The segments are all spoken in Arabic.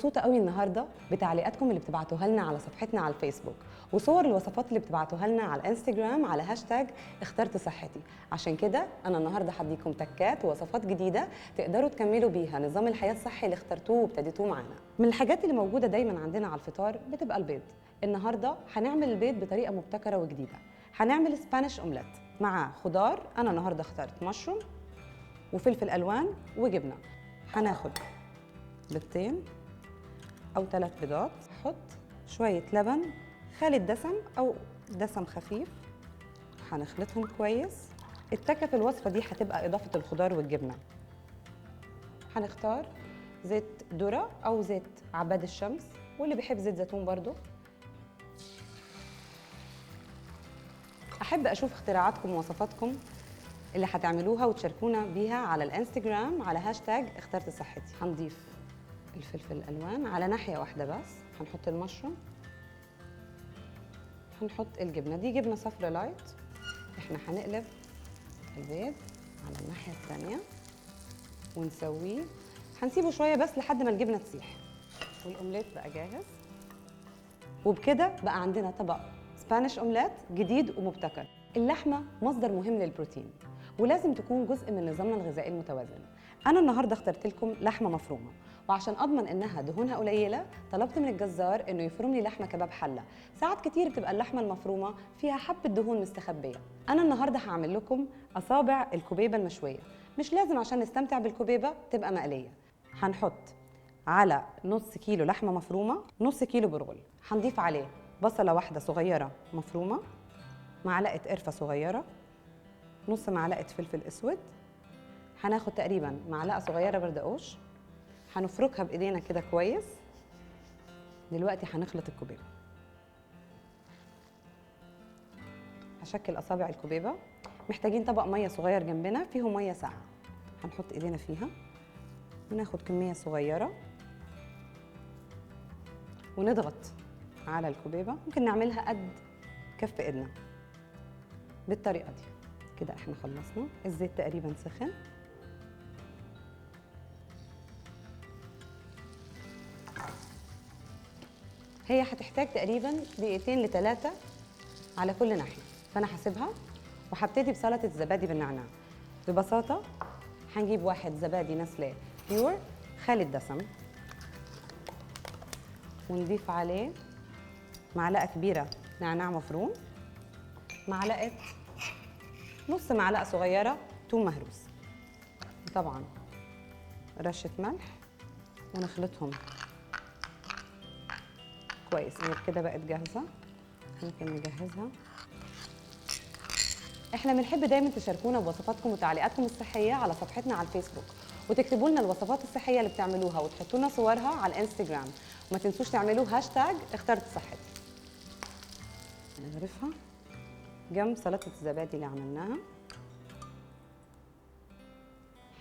مبسوطة قوي النهاردة بتعليقاتكم اللي بتبعتوها لنا على صفحتنا على الفيسبوك وصور الوصفات اللي بتبعتوها لنا على الانستجرام على هاشتاج اخترت صحتي. عشان كده أنا النهاردة هديكم تكات ووصفات جديدة تقدروا تكملوا بيها نظام الحياة الصحي اللي اخترتوه وابتديتوه معانا. من الحاجات اللي موجودة دايما عندنا على الفطار بتبقى البيض. النهاردة هنعمل البيض بطريقة مبتكرة وجديدة. هنعمل سبانيش اومليت مع خضار. أنا النهاردة اخترت مشروم وفلفل ألوان وجبنة. هناخد بيضتين أو 3 بيضات، حط شوية لبن خالي الدسم أو دسم خفيف، هنخلطهم كويس. التكة في الوصفة دي هتبقى إضافة الخضار والجبنة. هنختار زيت ذرة أو زيت عباد الشمس، واللي بيحب زيت زيتون برضو. أحب أشوف اختراعاتكم ووصفاتكم اللي هتعملوها وتشاركونا بيها على الانستجرام على هاشتاج اخترت صحتي. هنضيف الفلفل الألوان على ناحية واحدة بس، هنحط المشروم، هنحط الجبنة. دي جبنة صفرا لايت. احنا هنقلب البيض على الناحية الثانية ونسويه، هنسيبه شوية بس لحد ما الجبنة تسيح. والأومليت بقى جاهز، وبكده بقى عندنا طبق سبانيش اومليت جديد ومبتكر. اللحمة مصدر مهم للبروتين ولازم تكون جزء من نظامنا الغذائي المتوازن. أنا النهاردة اخترت لكم لحمة مفرومة، وعشان أضمن إنها دهونها قليلة طلبت من الجزار إنه يفرم لي لحمة كباب حلة. ساعات كتير بتبقى اللحمة المفرومة فيها حبة دهون مستخبية. أنا النهاردة هعمل لكم أصابع الكوبيبة المشوية. مش لازم عشان نستمتع بالكوبيبة تبقى مقلية. هنحط على نص كيلو لحمة مفرومة نص كيلو برغل. هنضيف عليه بصلة واحدة صغيرة مفرومة، معلقة قرفة صغيرة، نص معلقة فلفل أسود، هناخد تقريبا معلقة صغيرة بردقوش، هنفركها بإيدينا كده كويس. دلوقتي هنخلط الكوبيبة. هشكل أصابع الكوبيبة. محتاجين طبق مية صغير جنبنا فيه مية ساقعة، هنحط إيدينا فيها وناخد كمية صغيرة ونضغط على الكوبيبة. ممكن نعملها قد كف إيدنا بالطريقة دي. كده احنا خلصنا. الزيت تقريبا سخن. هي هتحتاج تقريبا دقيقتين ل3 على كل ناحية، فأنا هسيبها وهبتدي بسلطة الزبادي بالنعناع. ببساطة هنجيب 1 زبادي نسليه بيور خالي الدسم، ونضيف عليه معلقة كبيرة نعناع مفروم، معلقة نص معلقة صغيرة توم مهروس، طبعا رشة ملح، ونخلطهم كويس. هي كده بقت جاهزة، ممكن نجهزها. احنا بنحب دايما تشاركونا بوصفاتكم وتعليقاتكم الصحية على صفحتنا على الفيسبوك، وتكتبوا لنا الوصفات الصحية اللي بتعملوها وتحطوا لنا صورها على الانستجرام. وما تنسوش تعملوا هاشتاج اخترت صحتي. نغرفها جنب سلطة الزبادي اللي عملناها.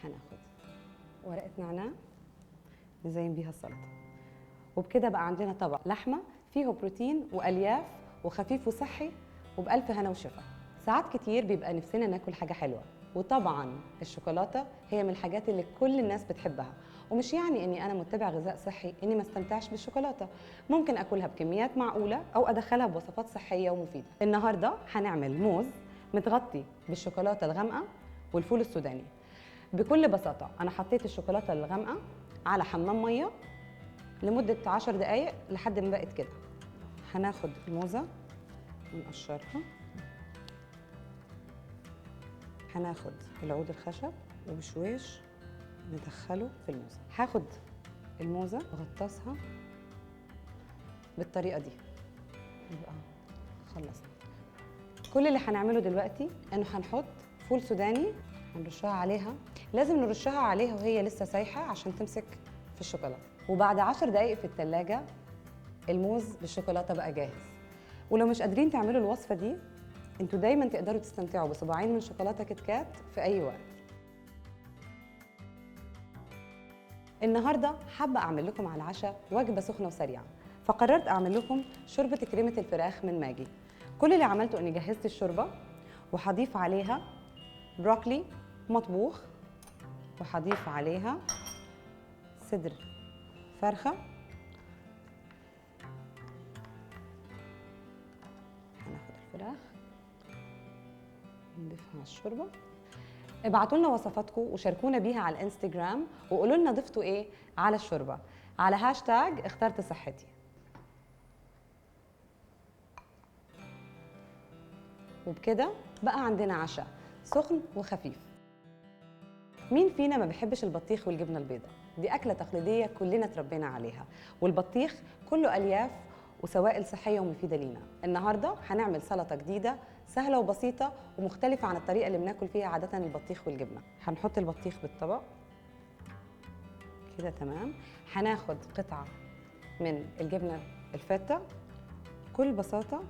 هناخد ورقة نعناع نزين بيها السلطة، وبكده بقى عندنا طبق لحمة فيه بروتين وألياف وخفيف وصحي وبألف هنا وشفا. ساعات كتير بيبقى نفسنا ناكل حاجة حلوة، وطبعا الشوكولاتة هي من الحاجات اللي كل الناس بتحبها. ومش يعني اني انا متبع غذاء صحي اني ما استمتعش بالشوكولاتة. ممكن اكلها بكميات معقولة او ادخلها بوصفات صحية ومفيدة. النهاردة هنعمل موز متغطي بالشوكولاتة الغامقة والفول السوداني. بكل بساطة أنا حطيت الشوكولاتة الغامقة على حمام مية لمدة 10 دقايق لحد ما بقت كده. هناخد الموزة ونقشرها، هناخد العود الخشب وبشويش ندخله في الموزة. هاخد الموزة واغطسها بالطريقة دي. يبقى خلصنا. كل اللي هنعمله دلوقتي انه هنحط فول سوداني، هنرشها عليها. لازم نرشها عليها وهي لسه سايحة عشان تمسك في الشوكولاتة. وبعد 10 دقايق في التلاجة الموز بالشوكولاتة بقى جاهز. ولو مش قادرين تعملوا الوصفة دي، انتوا دايما تقدروا تستمتعوا بصباعين من شوكولاتة كيت كات في أي وقت. النهاردة حابة أعمل لكم على العشاء وجبة سخنة وسريعة، فقررت أعمل لكم شوربة كريمة الفراخ من ماجي. كل اللي عملته إني جهزت الشوربة وهضيف عليها بروكلي مطبوخ، وهضيف عليها صدر فرخة الفراخ نضيفها على الشوربه. ابعتوا لنا وصفاتكم وشاركونا بيها على الانستغرام، وقولوا لنا ضفتوا ايه على الشوربه على هاشتاج اخترت صحتي. وبكده بقى عندنا عشاء سخن وخفيف. مين فينا ما بيحبش البطيخ والجبنه البيضاء؟ دي اكله تقليديه كلنا اتربينا عليها، والبطيخ كله الياف وسوائل صحيه ومفيده لينا. النهارده هنعمل سلطه جديده سهله وبسيطه ومختلفه عن الطريقه اللي بناكل فيها عاده البطيخ والجبنه. هنحط البطيخ بالطبق كده تمام. هناخد قطعه من الجبنه الفته بكل بساطه.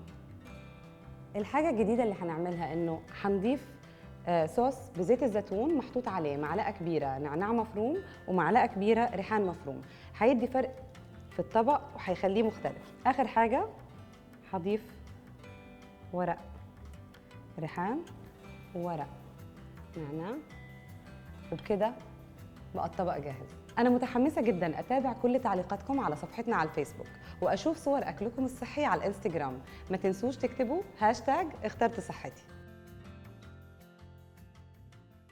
الحاجه الجديده اللي هنعملها انه هنضيف صوص بزيت الزيتون محطوط عليه معلقه كبيره نعناع مفروم ومعلقه كبيره ريحان مفروم، هيدي فرق في الطبق وهيخليه مختلف. اخر حاجه هضيف ورق ريحان وورق نعناع، وبكده بقى الطبق جاهز. انا متحمسه جدا اتابع كل تعليقاتكم على صفحتنا على الفيسبوك واشوف صور اكلكم الصحي على الانستغرام. ما تنسوش تكتبوا هاشتاج اخترت صحتي.